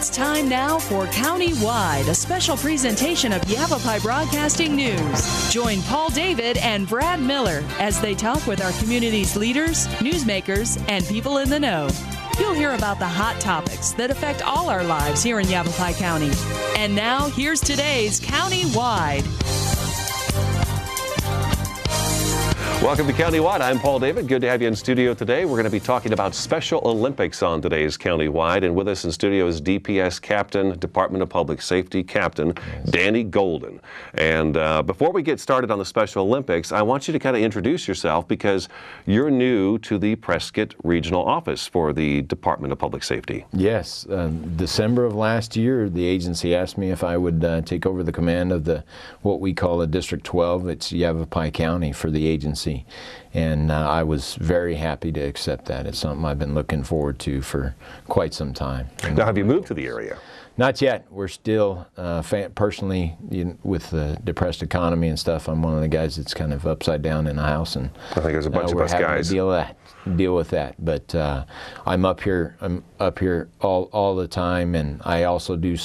It's time now for Countywide, a special presentation of Yavapai Broadcasting News. Join Paul David and Brad Miller as they talk with our community's leaders, newsmakers, and people in the know. You'll hear about the hot topics that affect all our lives here in Yavapai County. And now, here's today's Countywide. Welcome to Countywide. I'm Paul David. Good to have you in studio today. We're going to be talking about Special Olympics on today's Countywide. And with us in studio is DPS Captain, Department of Public Safety Captain, Danny Golden. And before we get started on the Special Olympics, I want you to kind of introduce yourself because you're new to the Prescott Regional Office for the Department of Public Safety. Yes. December of last year, the agency asked me if I would take over the command of what we call a District 12. It's Yavapai County for the agency. And I was very happy to accept that. It's something I've been looking forward to for quite some time. Now, have you moved to the area? Not yet. We're still, personally, with the depressed economy and stuff, I'm one of the guys that's kind of upside down in the house. And I think there's a bunch of us guys. We're having to deal with that. But I'm up here all the time, and I also do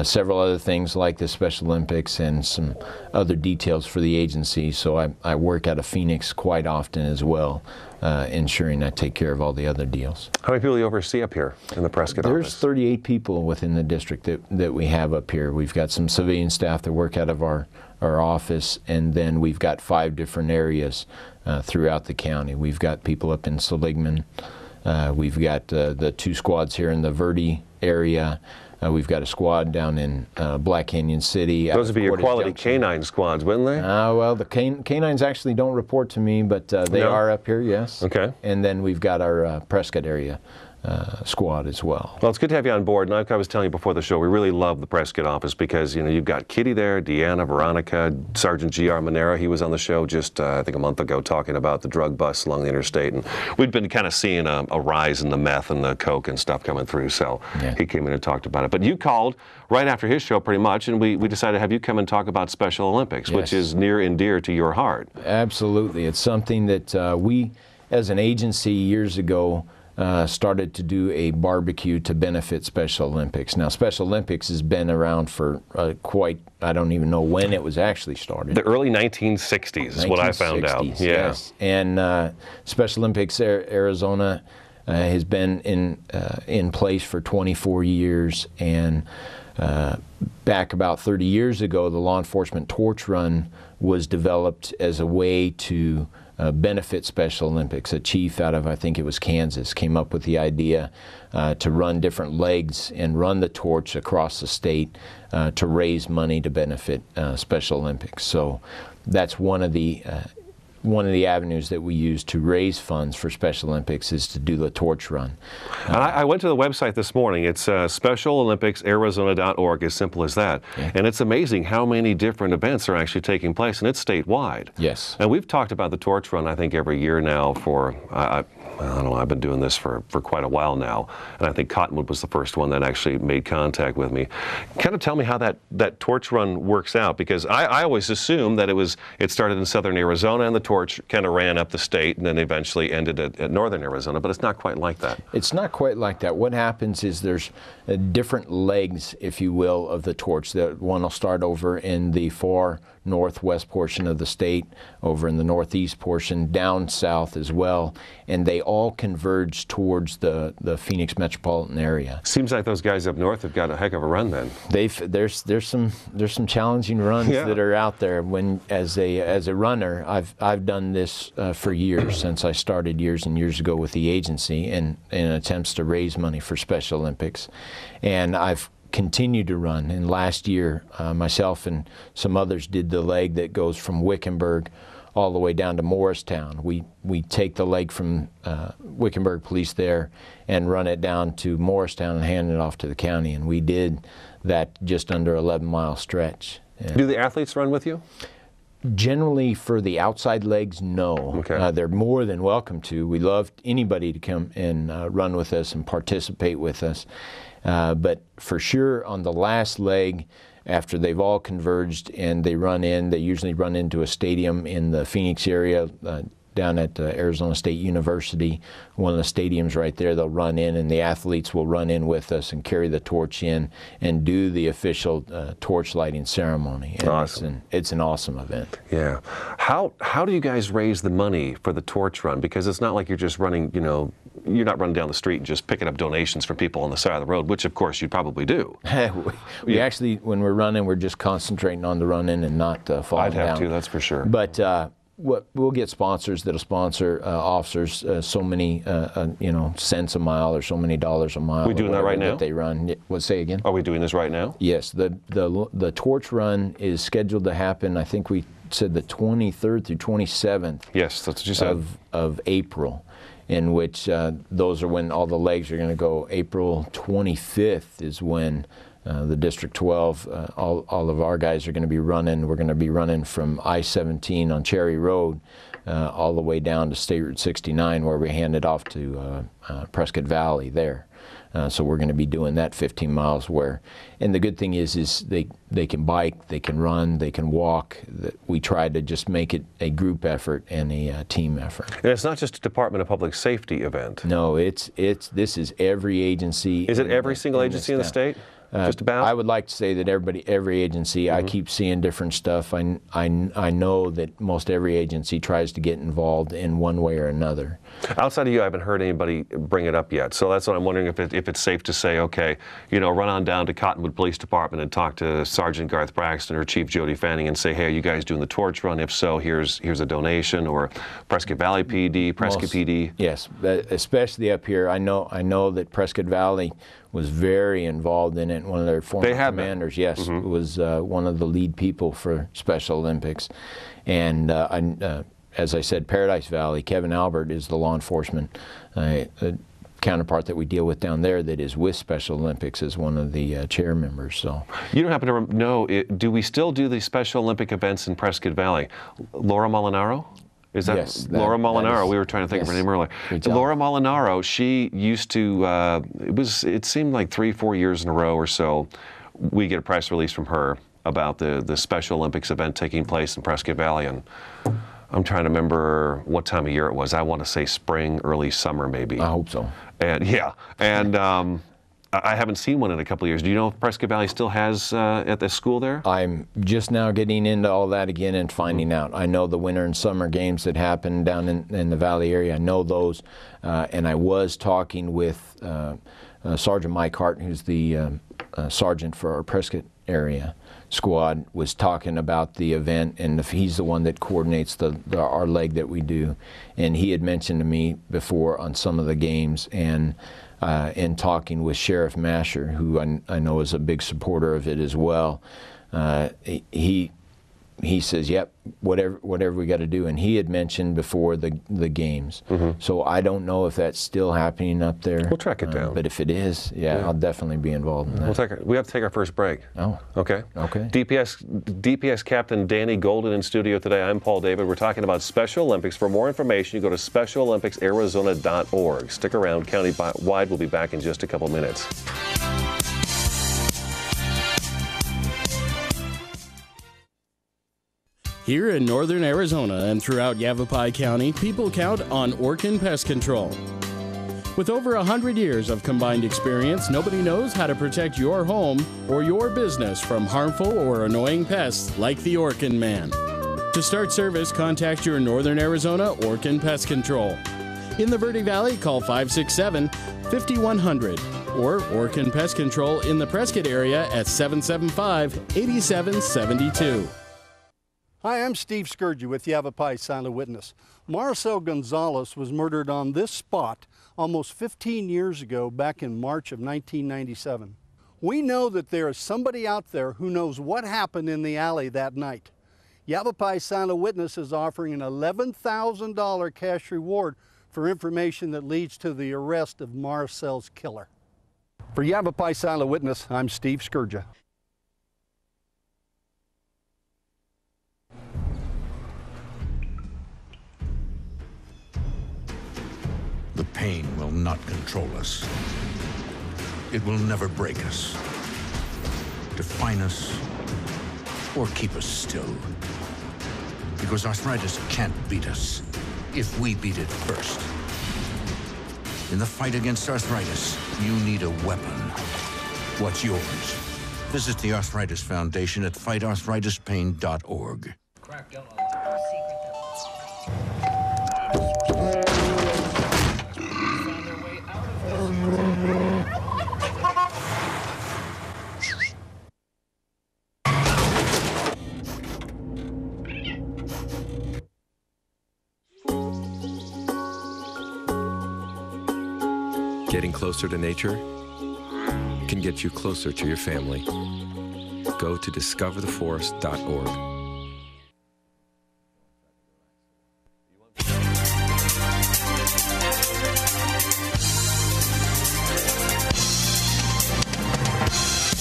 several other things like the Special Olympics and some other details for the agency. So I work out of Phoenix quite often as well, ensuring I take care of all the other deals. How many people do you oversee up here in the Prescott office? There's 38 people within the district that we have up here. We've got some civilian staff that work out of our office, and then we've got 5 different areas throughout the county. We've got people up in Seligman. We've got the 2 squads here in the Verde area. We've got a squad down in Black Canyon City. Those would be your quality canine squads, wouldn't they? Well, the canines actually don't report to me, but they are up here, yes. Okay. And then we've got our Prescott area squad as well. Well, it's good to have you on board. And like I was telling you before the show, we really love the Prescott office because, you know, you've got Kitty there, Deanna, Veronica, Sergeant G.R. Monera. He was on the show just, I think, a month ago talking about the drug busts along the interstate. And we've been kind of seeing a rise in the meth and the coke and stuff coming through. So he came in and talked about it. But you called right after his show pretty much, and we decided to have you come and talk about Special Olympics, which is near and dear to your heart. Absolutely. It's something that we, as an agency years ago, started to do a barbecue to benefit Special Olympics. Now, Special Olympics has been around for I don't even know when it was actually started. The early 1960s is what I found out. Yes. And Special Olympics Arizona has been in place for 24 years. And back about 30 years ago, the law enforcement torch run was developed as a way to benefit Special Olympics. A chief out of, I think it was Kansas, came up with the idea to run different legs and run the torch across the state to raise money to benefit Special Olympics. So that's one of the avenues that we use to raise funds for Special Olympics is to do the torch run. I went to the website this morning. It's specialolympics.arizona.org, as simple as that. Yeah. And it's amazing how many different events are actually taking place, and it's statewide. Yes. And we've talked about the torch run, I think, every year now for, I don't know, I've been doing this for quite a while now. And I think Cottonwood was the first one that actually made contact with me. Kind of tell me how that torch run works out, because I always assumed that it started in southern Arizona and the torch kind of ran up the state and then eventually ended at northern Arizona, but it's not quite like that. It's not quite like that. What happens is there's different legs, if you will, of the torch. One will start over in the far northwest portion of the state, over in the northeast portion, down south as well, and they all converge towards the Phoenix metropolitan area. Seems like those guys up north have got a heck of a run then. There's some challenging runs that are out there. When as a runner, I've done this for years, since I started years and years ago with the agency in attempts to raise money for Special Olympics, and I've continued to run. And last year, myself and some others did the leg that goes from Wickenburg all the way down to Morristown. We take the leg from Wickenburg Police there and run it down to Morristown and hand it off to the county. And we did that just under 11-mile stretch. Do the athletes run with you? Generally, for the outside legs, no. Okay. They're more than welcome to. We love anybody to come and run with us and participate with us. But for sure, on the last leg, after they've all converged and they usually run into a stadium in the Phoenix area, down at Arizona State University, one of the stadiums right there. They'll run in, and the athletes will run in with us and carry the torch in and do the official torch lighting ceremony. And awesome. It's an awesome event. Yeah. How do you guys raise the money for the torch run? Because it's not like you're just running, you know, you're not running down the street and just picking up donations from people on the side of the road, which of course you probably do. we actually, when we're running, we're just concentrating on the running and not falling down. I'd have to, that's for sure. But we'll get sponsors that'll sponsor officers so many, you know, cents a mile or so many dollars a mile. Are we doing that right now? That they run. What, say again? Are we doing this right now? Yes. The torch run is scheduled to happen, I think we said the 23rd through 27th. Yes, that's what you said. Of April, in which those are when all the legs are going to go. April 25th is when the District 12, all of our guys are going to be running. We're going to be running from I-17 on Cherry Road all the way down to State Route 69, where we hand it off to Prescott Valley there. So we're going to be doing that 15 miles where, and the good thing is they can bike, they can run, they can walk. We try to just make it a group effort and a team effort. And it's not just a Department of Public Safety event. No, this is every agency. Is it every single agency in the state? Just about? I would like to say that every agency. I keep seeing different stuff. I know that most every agency tries to get involved in one way or another. Outside of you, I haven't heard anybody bring it up yet. So that's what I'm wondering, if it's safe to say, okay, you know, run on down to Cottonwood Police Department and talk to Sergeant Garth Braxton or Chief Jody Fanning and say, hey, are you guys doing the torch run? If so, here's a donation. Or Prescott Valley PD, Prescott PD. Yes, especially up here. I know that Prescott Valley was very involved in it. One of their former commanders, yes, was one of the lead people for Special Olympics. And as I said, Paradise Valley, Kevin Albert is the law enforcement counterpart that we deal with down there that is with Special Olympics as one of the chair members. So you don't happen to know, do we still do the Special Olympic events in Prescott Valley? Laura Molinaro? Is that, yes, Laura Molinaro? We were trying to think of her name earlier. Laura Molinaro, she used to, it seemed like 3-4 years in a row or so, we get a press release from her about the Special Olympics event taking place in Prescott Valley. And I'm trying to remember what time of year it was. I want to say spring, early summer maybe. I hope so. And yeah, and I haven't seen one in a couple of years. Do you know if Prescott Valley still has at the school there? I'm just now getting into all that again and finding out. I know the winter and summer games that happen down in the Valley area. I know those, and I was talking with Sergeant Mike Hart, who's the sergeant for our Prescott area squad, was talking about the event, and he's the one that coordinates our leg that we do. And he had mentioned to me before on some of the games, and in talking with Sheriff Masher, who I know is a big supporter of it as well, he says, yep, whatever we got to do. And he had mentioned before the games. So I don't know if that's still happening up there. We'll track it down. But if it is, yeah, I'll definitely be involved in that. We have to take our first break. Oh. Okay. Okay. DPS Captain Danny Golden in studio today. I'm Paul David. We're talking about Special Olympics. For more information, you go to specialolympics.arizona.org. Stick around. County-wide will be back in just a couple minutes. Here in northern Arizona and throughout Yavapai County, people count on Orkin Pest Control. With over 100 years of combined experience, nobody knows how to protect your home or your business from harmful or annoying pests like the Orkin Man. To start service, contact your Northern Arizona Orkin Pest Control. In the Verde Valley, call 567-5100 or Orkin Pest Control in the Prescott area at 775-8772. Hi, I'm Steve Scourgy with Yavapai Silent Witness. Maricel Gonzalez was murdered on this spot almost 15 years ago, back in March of 1997. We know that there is somebody out there who knows what happened in the alley that night. Yavapai Silent Witness is offering an $11,000 cash reward for information that leads to the arrest of Maricel's killer. For Yavapai Silent Witness, I'm Steve Scourgy. The pain will not control us. It will never break us, define us, or keep us still. Because arthritis can't beat us. if we beat it first. In the fight against arthritis, you need a weapon. What's yours? Visit the Arthritis Foundation at fightarthritispain.org. Getting closer to nature can get you closer to your family. Go to discovertheforest.org.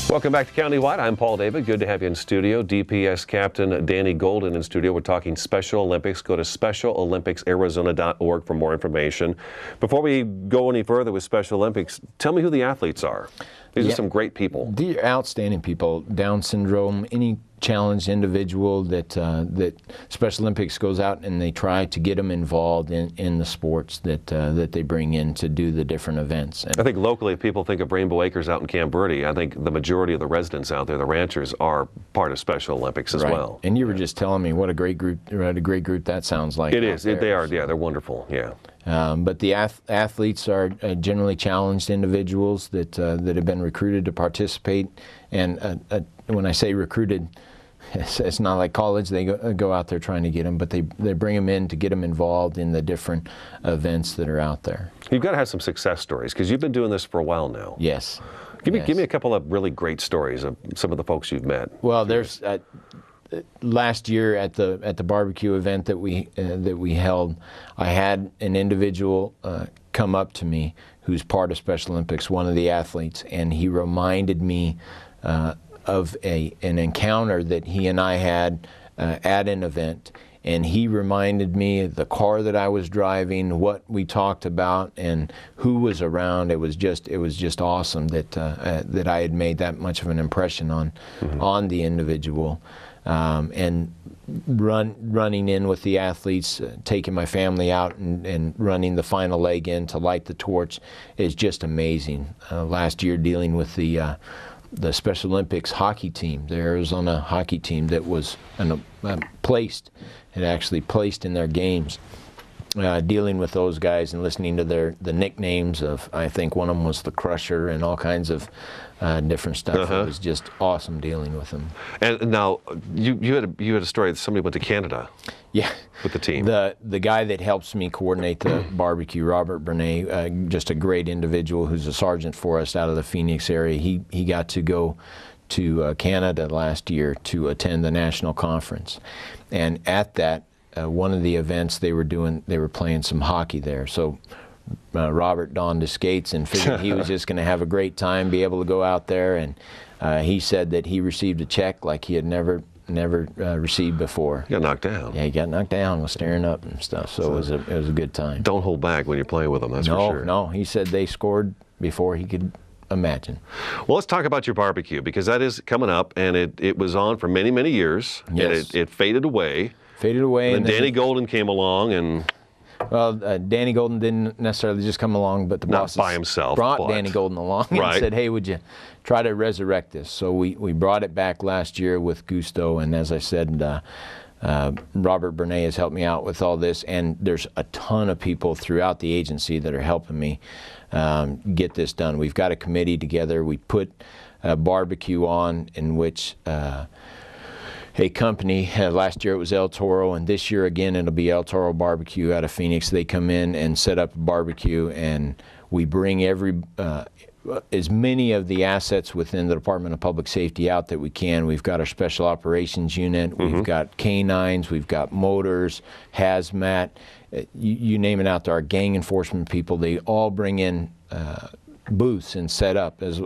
Welcome back to Countywide. I'm Paul David. Good to have you in studio. DPS Captain Danny Golden in studio. We're talking Special Olympics. Go to specialolympics.arizona.org for more information. Before we go any further with Special Olympics, tell me who the athletes are. These are some great people. These are outstanding people. Down syndrome, any challenged individual that that Special Olympics goes out and they try to get them involved in the sports that that they bring in to do the different events. And I think locally, if people think of Rainbow Acres out in Camp Verde, I think the majority of the residents out there, the ranchers, are part of Special Olympics as well. And you were just telling me what a great group that sounds like. It is. They are. Yeah, they're wonderful. Yeah. But the athletes are generally challenged individuals that that have been recruited to participate. And when I say recruited, it's not like college. They go out there trying to get them, but they bring them in to get them involved in the different events that are out there. You've got to have some success stories because you've been doing this for a while now. Yes. Give me a couple of really great stories of some of the folks you've met. Well, there's last year at the barbecue event that we held, I had an individual come up to me who's part of Special Olympics, one of the athletes, and he reminded me of an encounter that he and I had at an event. And he reminded me of the car that I was driving, what we talked about, and who was around. It was just awesome that that I had made that much of an impression on the individual. And running in with the athletes, taking my family out and running the final leg in to light the torch is just amazing. Last year, dealing with the Special Olympics hockey team, the Arizona hockey team that was actually placed in their games, dealing with those guys and listening to the nicknames of, I think one of them was the Crusher and all kinds of different stuff. It was just awesome dealing with them. And now you had a story that somebody went to Canada. Yeah, with the team. The guy that helps me coordinate the barbecue, Robert Bernay, just a great individual who's a sergeant for us out of the Phoenix area. He got to go to Canada last year to attend the national conference, and at that one of the events they were playing some hockey there. So Robert donned his skates and figured he was just going to have a great time, be able to go out there, and he said that he received a check like he had never received before. He got knocked down. Yeah, he got knocked down, was staring up and stuff. So it was a good time. Don't hold back when you're playing with them. That's for sure. No, he said they scored before he could imagine. Well, let's talk about your barbecue because that is coming up, and it was on for many, many years. Yes. And it faded away. And then Danny Golden came along and. Well, Danny Golden didn't necessarily just come along, but the boss by himself brought Danny Golden along and said, "Hey, would you try to resurrect this?" So we brought it back last year with gusto, and as I said, Robert Bernay has helped me out with all this, and there's a ton of people throughout the agency that are helping me get this done. We've got a committee together. We put a barbecue on in which a company, last year it was El Toro, and this year again it'll be El Toro Barbecue out of Phoenix. They come in and set up a barbecue, and we bring as many of the assets within the Department of Public Safety out that we can. We've got our Special Operations Unit, we've got canines, we've got motors, hazmat, you name it out there, our gang enforcement people. They all bring in booths and set up as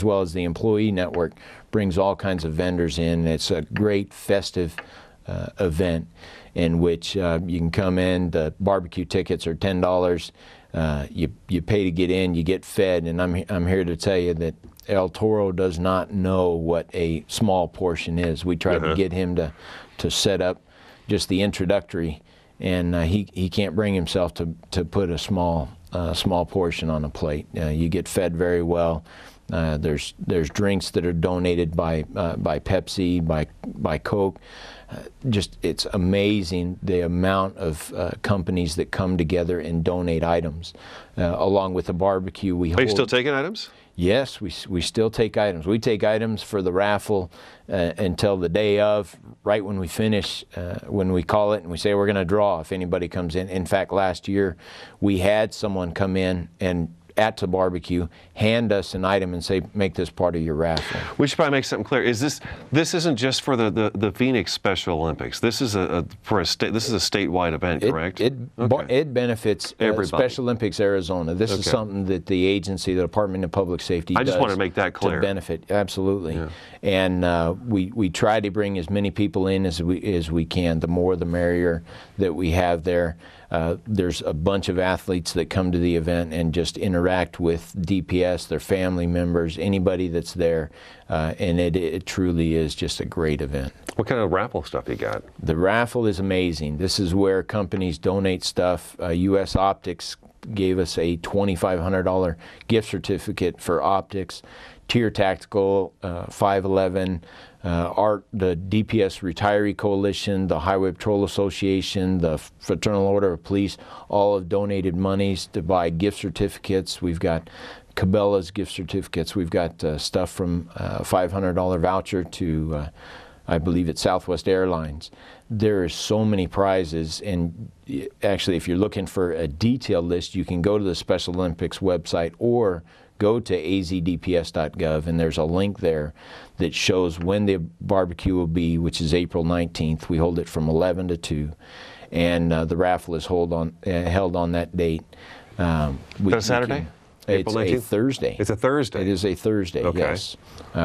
well as the employee network brings all kinds of vendors in. It's a great festive event in which you can come in. The barbecue tickets are $10. You pay to get in, you get fed, and I'm here to tell you that El Toro does not know what a small portion is. We tried to get him to set up just the introductory and he can't bring himself to put a small portion on a plate. You get fed very well. There's drinks that are donated by Pepsi, by Coke. Just, it's amazing the amount of companies that come together and donate items. Along with the barbecue, we hold. Are you still taking items? Yes, we still take items. We take items for the raffle until the day of, right when we finish, when we call it and we say we're going to draw if anybody comes in. In fact, last year we had someone come in and at the barbecue hand us an item and say, make this part of your raffle. We should probably make something clear. Is this isn't just for the Phoenix Special Olympics. This is this is a statewide event, correct? It benefits Special Olympics Arizona. This is something that the agency, the Department of Public Safety, I just wanted to make that clear. To benefit, absolutely. Yeah. And we try to bring as many people in as we can. The more, the merrier that we have there. There's a bunch of athletes that come to the event and just interact with DPS, their family members, anybody that's there, and it truly is just a great event. What kind of raffle stuff you got? The raffle is amazing. This is where companies donate stuff. US Optics gave us a $2,500 gift certificate for optics. Tier Tactical, 511, the DPS Retiree Coalition, the Highway Patrol Association, the Fraternal Order of Police, all have donated monies to buy gift certificates. We've got Cabela's gift certificates. We've got stuff from a $500 voucher to, I believe it's Southwest Airlines. There are so many prizes, and actually if you're looking for a detailed list, you can go to the Special Olympics website or go to azdps.gov, and there's a link there that shows when the barbecue will be, which is April 19th. We hold it from 11 to 2, and the raffle is held on that date. That's Saturday? It's a Thursday. It's a Thursday? It is a Thursday, okay. Yes.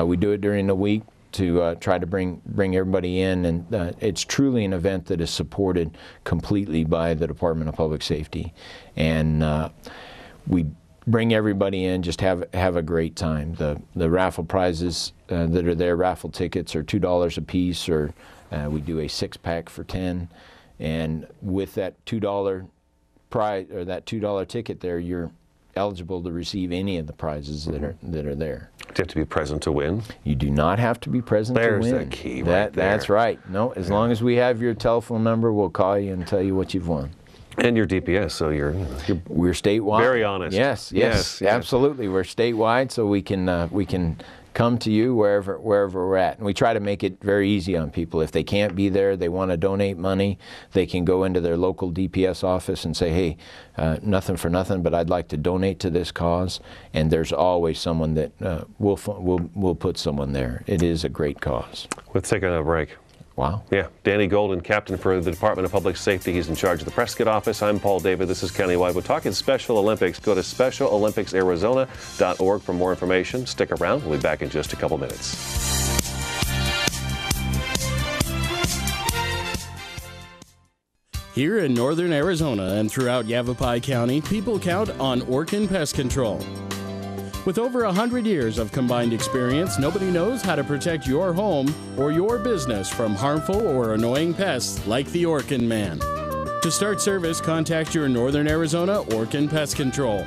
We do it during the week to try to bring everybody in, and it's truly an event that is supported completely by the Department of Public Safety. And we bring everybody in, just have a great time. The raffle prizes that are there, raffle tickets, are $2 a piece, or we do a 6-pack for $10. And with that $2 prize, or that $2 ticket there, you're eligible to receive any of the prizes that are there. Do you have to be present to win? You do not have to be present to win. There's the key right there. That's right. No, as long as we have your telephone number, we'll call you and tell you what you've won. And you're DPS, so we're statewide. Very honest. Yes, absolutely. We're statewide, so we can come to you wherever we're at. And we try to make it very easy on people. If they can't be there, they want to donate money, they can go into their local DPS office and say, hey, nothing for nothing, but I'd like to donate to this cause. And there's always someone that we'll put someone there. It is a great cause. Let's take another break. Wow. Yeah, Danny Golden, captain for the Department of Public Safety. He's in charge of the Prescott office. I'm Paul David. This is Countywide. We're talking Special Olympics. Go to SpecialOlympicsArizona.org for more information. Stick around. We'll be back in just a couple minutes. Here in northern Arizona and throughout Yavapai County, people count on Orkin Pest Control. With over 100 years of combined experience, nobody knows how to protect your home or your business from harmful or annoying pests like the Orkin Man. To start service, contact your Northern Arizona Orkin Pest Control.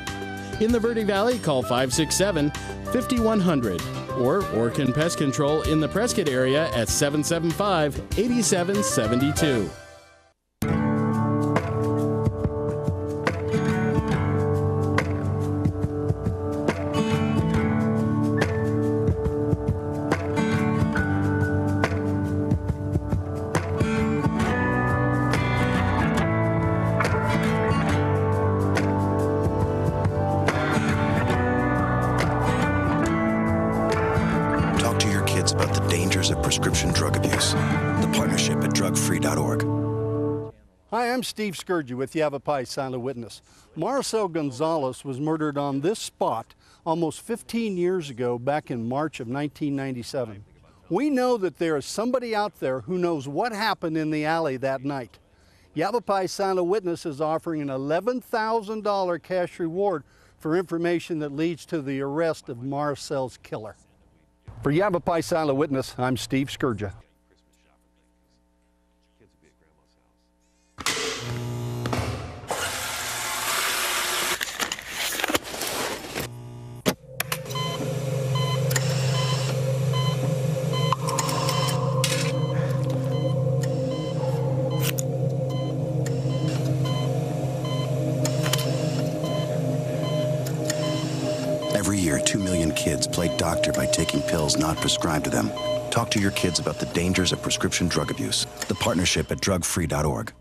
In the Verde Valley, call 567-5100 or Orkin Pest Control in the Prescott area at 775-8772. About the dangers of prescription drug abuse. The partnership at drugfree.org. Hi, I'm Steve Scourge with Yavapai Silent Witness. Maricel Gonzalez was murdered on this spot almost 15 years ago, back in March of 1997. We know that there is somebody out there who knows what happened in the alley that night. Yavapai Silent Witness is offering an $11,000 cash reward for information that leads to the arrest of Maricel's killer. For Yavapai Silent Witness, I'm Steve Scourge. Every year, 2 million kids play doctor by taking pills not prescribed to them. Talk to your kids about the dangers of prescription drug abuse. The partnership at drugfree.org.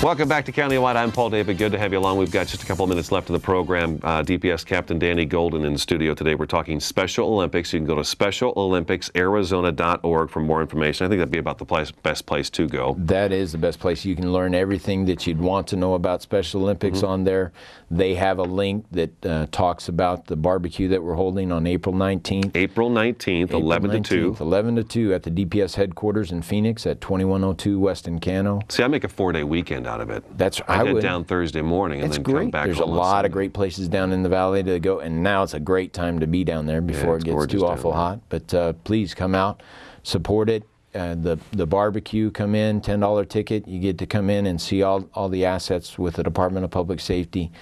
Welcome back to Countywide. I'm Paul David. Good to have you along. We've got just a couple of minutes left in the program. DPS Captain Danny Golden in the studio today. We're talking Special Olympics. You can go to specialolympics.arizona.org for more information. I think that'd be about the best place to go. That is the best place. You can learn everything that you'd want to know about Special Olympics on there. They have a link that talks about the barbecue that we're holding on April 19th. April 19th, 11 to 2. 11 to 2 at the DPS headquarters in Phoenix at 2102 West Encano. See, I make a 4-day weekend out of it. I head would. down Thursday morning and it's then great. come back. There's a lot of great places down in the valley to go, and now it's a great time to be down there before it gets too awful hot. But please come out, support it. The barbecue, come in, $10 ticket. You get to come in and see all the assets with the Department of Public Safety.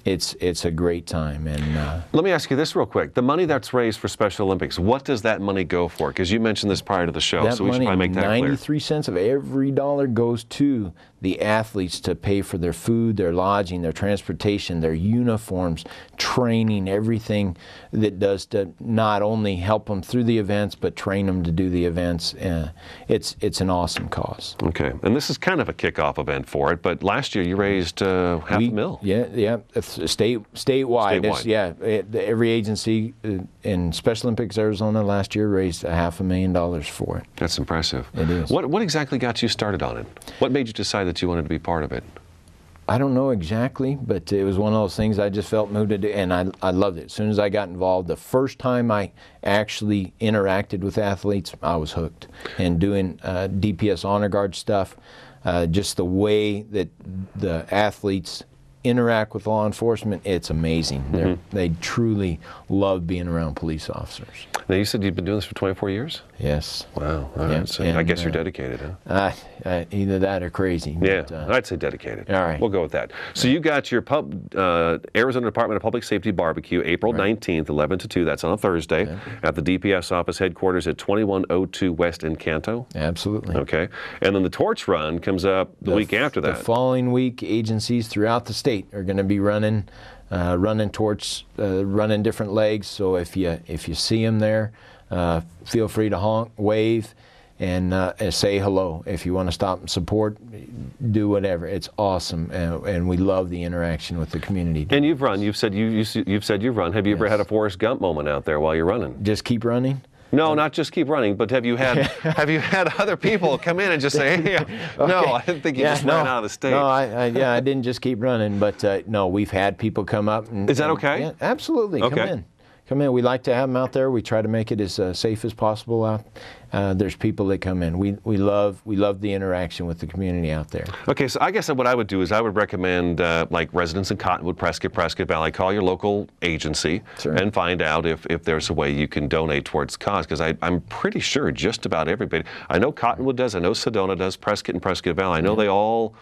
It's a great time. And let me ask you this real quick. The money that's raised for Special Olympics, what does that money go for? Because you mentioned this prior to the show, so we should probably make that clear. 93 cents of every dollar goes to the athletes to pay for their food, their lodging, their transportation, their uniforms, training, everything that does to not only help them through the events, but train them to do the events. It's an awesome cause. Okay, and this is kind of a kickoff event for it, but last year you raised $500,000. Yeah, statewide. Every agency in Special Olympics Arizona last year raised $500,000 for it. That's impressive. It is. What exactly got you started on it? What made you decide that you wanted to be part of it? I don't know exactly, but it was one of those things I just felt moved to do, and I loved it. As soon as I got involved, the first time I actually interacted with athletes, I was hooked. And doing DPS Honor Guard stuff, just the way that the athletes interact with law enforcement, it's amazing. They truly love being around police officers. Now, you said you've been doing this for 24 years? Yes. Wow. All right. So I guess you're dedicated, huh? Either that or crazy. Yeah, but, I'd say dedicated. All right. We'll go with that. So you got your Arizona Department of Public Safety barbecue April 19th, 11 to 2. That's on a Thursday at the DPS office headquarters at 2102 West Encanto. Absolutely. Okay. And then the torch run comes up the week after that. The following week, agencies throughout the state are going to be running torch, running different legs. So if you see them there, feel free to honk, wave, and say hello. If you want to stop and support, do whatever. It's awesome, and we love the interaction with the community. And you've run. You've said you've run. Have you ever had a Forrest Gump moment out there while you're running? Just keep running. No, not just keep running, but have you had other people come in and just say, hey, okay. No, I didn't think you just ran out of the stage. No, I didn't just keep running, but no, we've had people come up. Is that okay? Yeah, absolutely. Okay. Come in. We like to have them out there. We try to make it as safe as possible out. There's people that come in. We love the interaction with the community out there. Okay, so I guess what I would do is I would recommend like residents in Cottonwood, Prescott Valley, call your local agency and find out if there's a way you can donate towards the cause, because I'm pretty sure just about everybody. I know Cottonwood does. I know Sedona does. Prescott and Prescott Valley. I know they all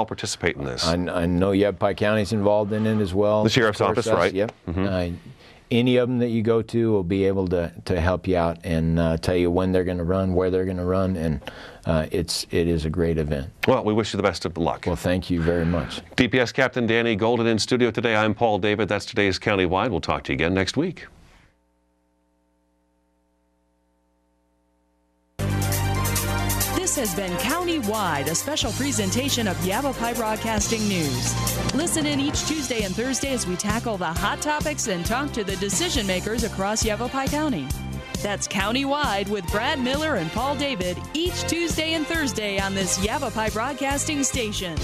participate in this. I know Yavapai County's involved in it as well. The sheriff's office, right? Yep. Any of them that you go to will be able to help you out and tell you when they're going to run, where they're going to run, and it is a great event. Well, we wish you the best of luck. Well, thank you very much. DPS Captain Danny Golden in studio today. I'm Paul David. That's today's Countywide. We'll talk to you again next week. This has been Countywide, a special presentation of Yavapai Broadcasting News. Listen in each Tuesday and Thursday as we tackle the hot topics and talk to the decision makers across Yavapai County. That's Countywide with Brad Miller and Paul David each Tuesday and Thursday on this Yavapai Broadcasting station.